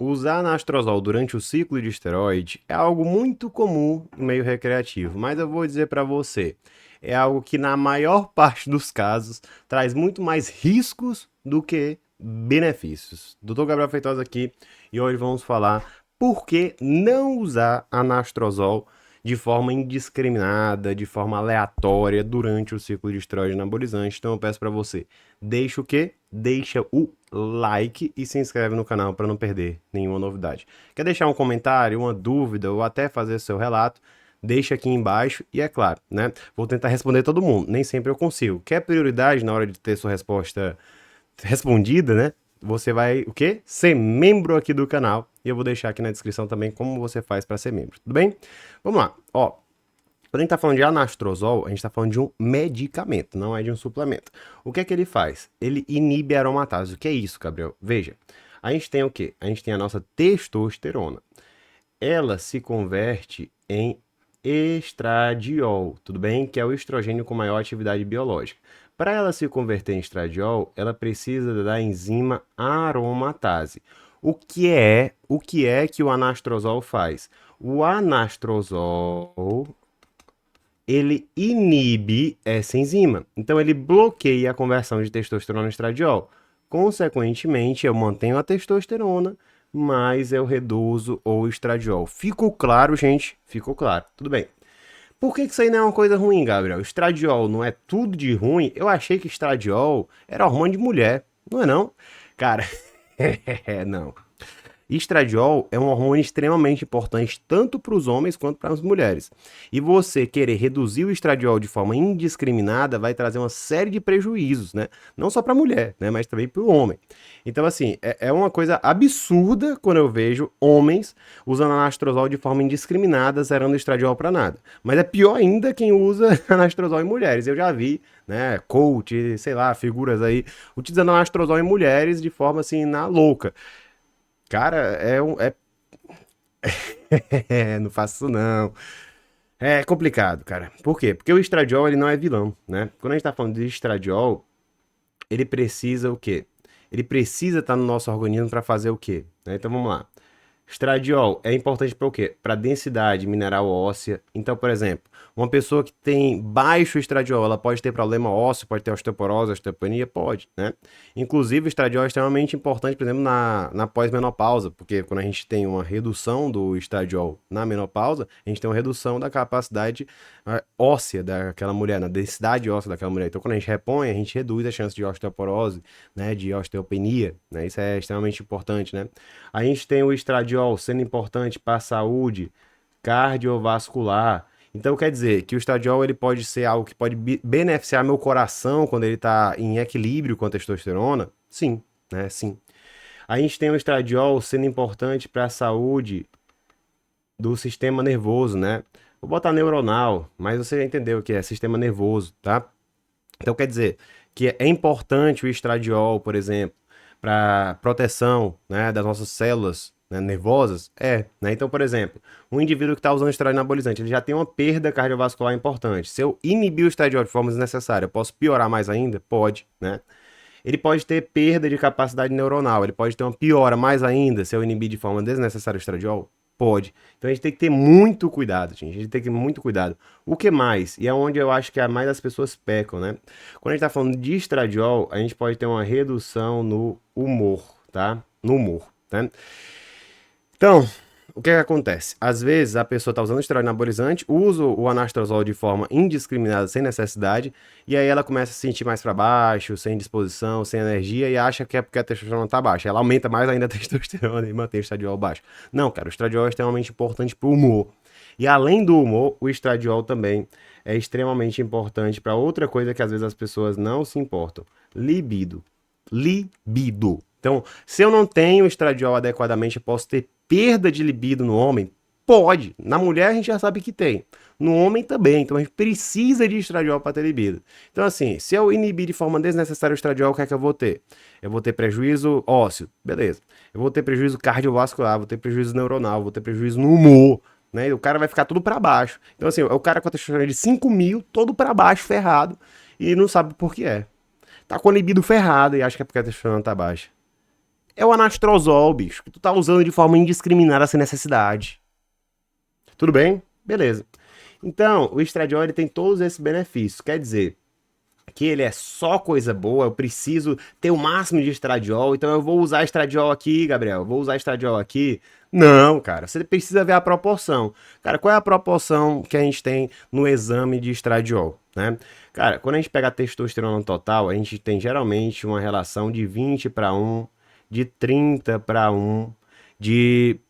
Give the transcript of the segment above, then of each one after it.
Usar anastrozol durante o ciclo de esteroide é algo muito comum no meio recreativo, mas eu vou dizer para você, é algo que na maior parte dos casos traz muito mais riscos do que benefícios. Dr. Gabriel Feitosa aqui e hoje vamos falar por que não usar anastrozol de forma indiscriminada, de forma aleatória durante o ciclo de esteroide anabolizante. Então eu peço para você, deixa o quê? Deixa o like e se inscreve no canal para não perder nenhuma novidade. Quer deixar um comentário, uma dúvida ou até fazer seu relato? Deixa aqui embaixo e é claro, né? Vou tentar responder todo mundo, nem sempre eu consigo. Quer prioridade na hora de ter sua resposta respondida, né? Você vai, o quê? Ser membro aqui do canal. E eu vou deixar aqui na descrição também como você faz para ser membro, tudo bem? Vamos lá, ó. Quando a gente tá falando de anastrozol, a gente tá falando de um medicamento, não é de um suplemento. O que é que ele faz? Ele inibe a aromatase. O que é isso, Gabriel? Veja, a gente tem o quê? A gente tem a nossa testosterona. Ela se converte em estradiol, tudo bem? Que é o estrogênio com maior atividade biológica. Para ela se converter em estradiol, ela precisa da enzima aromatase. O que é que o anastrozol faz? O anastrozol ele inibe essa enzima. Então ele bloqueia a conversão de testosterona em estradiol. Consequentemente, eu mantenho a testosterona, mas eu reduzo o estradiol. Ficou claro, gente? Ficou claro. Tudo bem. Por que isso aí não é uma coisa ruim, Gabriel? Estradiol não é tudo de ruim? Eu achei que estradiol era hormônio de mulher. Não é não? Cara, não. Estradiol é um hormônio extremamente importante tanto para os homens quanto para as mulheres. E você querer reduzir o estradiol de forma indiscriminada vai trazer uma série de prejuízos, né? Não só para a mulher, né? Mas também para o homem. Então, assim, é uma coisa absurda quando eu vejo homens usando anastrozol de forma indiscriminada, zerando estradiol para nada. Mas é pior ainda quem usa anastrozol em mulheres. Eu já vi, né, coach, sei lá, figuras aí, utilizando anastrozol em mulheres de forma assim, na louca. Cara, não faço isso não. É complicado, cara. Por quê? Porque o estradiol, ele não é vilão, né? Quando a gente tá falando de estradiol, ele precisa o quê? Ele precisa estar no nosso organismo para fazer o quê? Né? Então vamos lá. Estradiol é importante para o quê? Para densidade mineral óssea. Então, por exemplo, uma pessoa que tem baixo estradiol, ela pode ter problema ósseo, pode ter osteoporose, osteopenia? Pode, né? Inclusive, o estradiol é extremamente importante, por exemplo, na pós-menopausa, porque quando a gente tem uma redução do estradiol na menopausa, a gente tem uma redução da capacidade óssea daquela mulher, na densidade óssea daquela mulher. Então, quando a gente repõe, a gente reduz a chance de osteoporose, né, de osteopenia, né? Isso é extremamente importante, né? A gente tem o estradiol sendo importante para a saúde cardiovascular. Então quer dizer que o estradiol ele pode ser algo que pode beneficiar meu coração quando ele está em equilíbrio com a testosterona? Sim, né? Sim. A gente tem o estradiol sendo importante para a saúde do sistema nervoso, né? Vou botar neuronal, mas você já entendeu o que é sistema nervoso, tá? Então quer dizer que é importante o estradiol, por exemplo, para proteção, né, das nossas células, né, nervosas? É, né? Então, por exemplo, um indivíduo que está usando esteroide anabolizante, ele já tem uma perda cardiovascular importante. Se eu inibir o estradiol de forma desnecessária, eu posso piorar mais ainda? Pode, né? Ele pode ter perda de capacidade neuronal, ele pode ter uma piora mais ainda se eu inibir de forma desnecessária o estradiol? Pode. Então a gente tem que ter muito cuidado, gente. A gente tem que ter muito cuidado. O que mais? E é onde eu acho que a mais das pessoas pecam, né? Quando a gente tá falando de estradiol, a gente pode ter uma redução no humor, tá? No humor, né? Então, o que é que acontece? Às vezes a pessoa está usando esteroide anabolizante, usa o anastrozol de forma indiscriminada, sem necessidade, e aí ela começa a se sentir mais para baixo, sem disposição, sem energia, e acha que é porque a testosterona está baixa. Ela aumenta mais ainda a testosterona e mantém o estradiol baixo. Não, cara, o estradiol é extremamente importante para o humor. E além do humor, o estradiol também é extremamente importante para outra coisa que às vezes as pessoas não se importam: libido. Libido. Então, se eu não tenho estradiol adequadamente, eu posso ter perda de libido no homem? Pode. Na mulher a gente já sabe que tem. No homem também. Então a gente precisa de estradiol para ter libido. Então, assim, se eu inibir de forma desnecessária o estradiol, o que é que eu vou ter? Eu vou ter prejuízo ósseo. Beleza. Eu vou ter prejuízo cardiovascular, vou ter prejuízo neuronal, vou ter prejuízo no humor. Né? O cara vai ficar tudo para baixo. Então, assim, é o cara com a testosterona de 5.000, todo para baixo, ferrado, e não sabe por que é. Tá com a libido ferrada e acha que é porque a testosterona tá baixa. É o anastrozol, bicho, que tu tá usando de forma indiscriminada sem necessidade. Tudo bem? Beleza. Então, o estradiol ele tem todos esses benefícios. Quer dizer, que ele é só coisa boa, eu preciso ter o máximo de estradiol, então eu vou usar estradiol aqui, Gabriel, vou usar estradiol aqui. Não, cara, você precisa ver a proporção. Cara, qual é a proporção que a gente tem no exame de estradiol, né? Cara, quando a gente pega a testosterona total, a gente tem geralmente uma relação de 20 para 1, de 30 para 1, de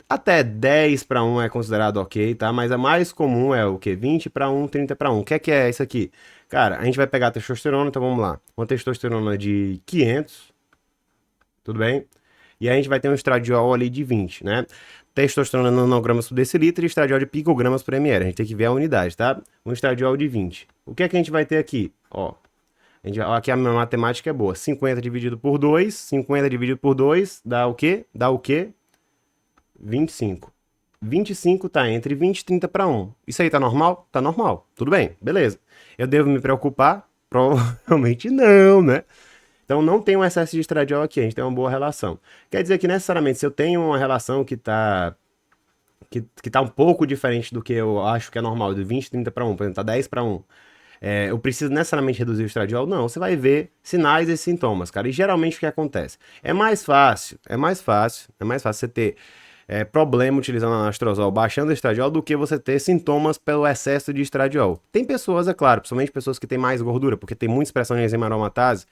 até 10 para 1 é considerado ok, tá? Mas a mais comum é o quê? 20 para 1, 30 para 1. O que é isso aqui? Cara, a gente vai pegar a testosterona, então vamos lá. Uma testosterona de 500, tudo bem? E a gente vai ter um estradiol ali de 20, né? Testosterona nanogramas por decilitro e estradiol de picogramas por ml. A gente tem que ver a unidade, tá? Um estradiol de 20. O que é que a gente vai ter aqui? Ó, aqui a minha matemática é boa. 50 dividido por 2, 50 dividido por 2 dá o quê? Dá o quê? 25. 25 tá entre 20 e 30 para 1. Isso aí tá normal? Tá normal. Tudo bem, beleza. Eu devo me preocupar? Provavelmente não, né? Então não tem um excesso de estradiol aqui, a gente tem uma boa relação. Quer dizer que necessariamente se eu tenho uma relação que tá um pouco diferente do que eu acho que é normal, de 20, 30 para 1, por exemplo, tá 10 para 1, eu preciso necessariamente reduzir o estradiol? Não, você vai ver sinais e sintomas, cara. E geralmente o que acontece? É mais fácil você ter problema utilizando anastrozol, baixando o estradiol, do que você ter sintomas pelo excesso de estradiol. Tem pessoas, é claro, principalmente pessoas que têm mais gordura, porque tem muita expressão de enzima aromatase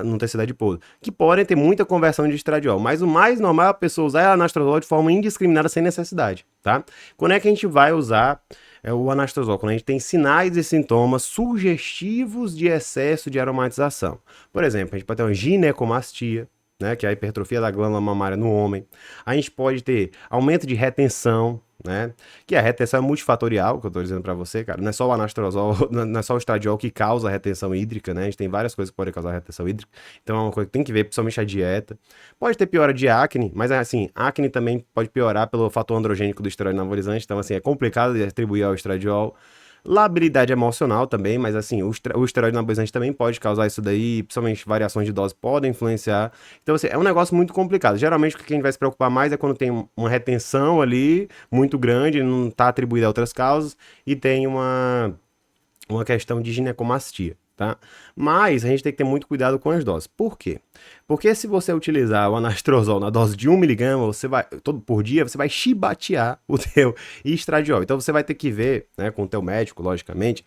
no tecido adiposo, que podem ter muita conversão de estradiol, mas o mais normal é a pessoa usar anastrozol de forma indiscriminada, sem necessidade, tá? Quando é que a gente vai usar o anastrozol? Quando a gente tem sinais e sintomas sugestivos de excesso de aromatização. Por exemplo, a gente pode ter uma ginecomastia, né, que é a hipertrofia da glândula mamária no homem. A gente pode ter aumento de retenção, né, que a retenção é multifatorial, que eu estou dizendo para você, cara. Não é só o anastrozol, não é só o estradiol que causa a retenção hídrica, né? A gente tem várias coisas que podem causar retenção hídrica. Então é uma coisa que tem que ver, principalmente a dieta. Pode ter piora de acne, mas assim, acne também pode piorar pelo fator androgênico do esteroide anabolizante. Então assim, é complicado de atribuir ao estradiol. Labilidade emocional também, mas assim, o esteroide anabolizante também pode causar isso daí, principalmente variações de dose podem influenciar. Então, assim, é um negócio muito complicado. Geralmente, o que a gente vai se preocupar mais é quando tem uma retenção ali muito grande, não está atribuída a outras causas, e tem uma questão de ginecomastia, tá? Mas a gente tem que ter muito cuidado com as doses. Por quê? Porque se você utilizar o anastrozol na dose de 1 miligrama, você vai, todo por dia, você vai chibatear o teu estradiol. Então você vai ter que ver, né, com o teu médico, logicamente.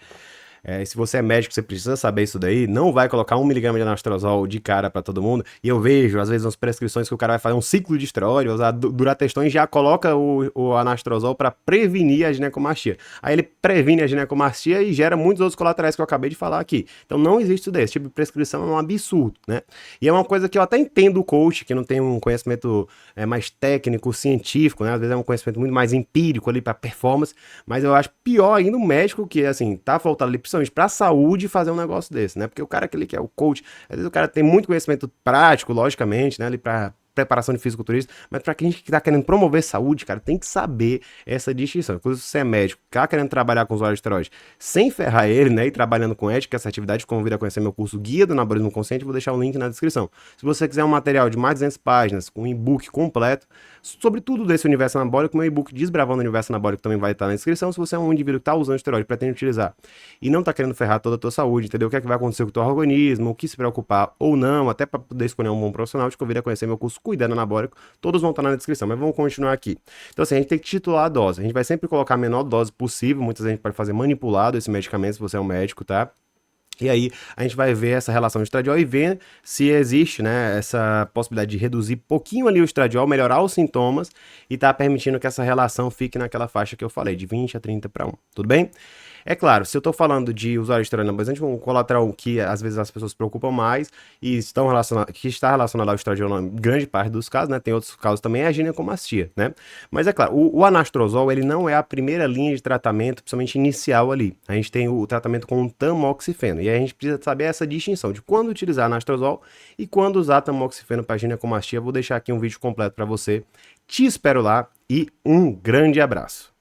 Se você é médico, você precisa saber isso daí. Não vai colocar 1 miligrama de anastrozol de cara para todo mundo. E eu vejo, às vezes, umas prescrições que o cara vai fazer um ciclo de esteroide, usar Durateston e já coloca o anastrozol para prevenir a ginecomastia. Aí ele previne a ginecomastia e gera muitos outros colaterais que eu acabei de falar aqui. Então não existe isso daí. Esse tipo de prescrição é um absurdo, né? E é uma coisa que eu até entendo o coach, que não tem um conhecimento mais técnico, científico, né? Às vezes é um conhecimento muito mais empírico ali para performance, mas eu acho pior ainda o médico que, assim, tá faltando ali principalmente para a saúde fazer um negócio desse, né? Porque o cara que é o coach, às vezes o cara tem muito conhecimento prático, logicamente, né? Ali para preparação de fisiculturismo, mas para quem está querendo promover saúde, cara, tem que saber essa distinção. Inclusive, se você é médico, tá querendo trabalhar com usuário de esteroide, sem ferrar ele, né, e trabalhando com ética, essa atividade, convido a conhecer meu curso Guia do Anabolismo Consciente, vou deixar o link na descrição. Se você quiser um material de mais de 200 páginas, com um e-book completo, sobre tudo desse universo anabólico, meu e-book Desbravando o Universo Anabólico também vai estar na descrição. Se você é um indivíduo que está usando esteroide, pretende utilizar, e não está querendo ferrar toda a tua saúde, entendeu? O que é que vai acontecer com o teu organismo, o que se preocupar ou não, até para poder escolher um bom profissional, te convido a conhecer meu curso Cuidando Anabólico. Todos vão estar na descrição, mas vamos continuar aqui. Então, assim, a gente tem que titular a dose. A gente vai sempre colocar a menor dose possível. Muitas vezes a gente pode fazer manipulado esse medicamento, se você é um médico, tá? E aí a gente vai ver essa relação de estradiol e ver se existe, né, essa possibilidade de reduzir pouquinho ali o estradiol, melhorar os sintomas e tá permitindo que essa relação fique naquela faixa que eu falei, de 20 a 30 para 1. Tudo bem? É claro, se eu estou falando de usuário de esteroide anabolizante, um colateral que às vezes as pessoas se preocupam mais e que está relacionado ao estradiol em grande parte dos casos, né? Tem outros casos também, é a ginecomastia, né? Mas é claro, o anastrozol, ele não é a primeira linha de tratamento, principalmente inicial ali. A gente tem o tratamento com o tamoxifeno. E aí a gente precisa saber essa distinção de quando utilizar anastrozol e quando usar tamoxifeno para ginecomastia. Vou deixar aqui um vídeo completo para você. Te espero lá e um grande abraço.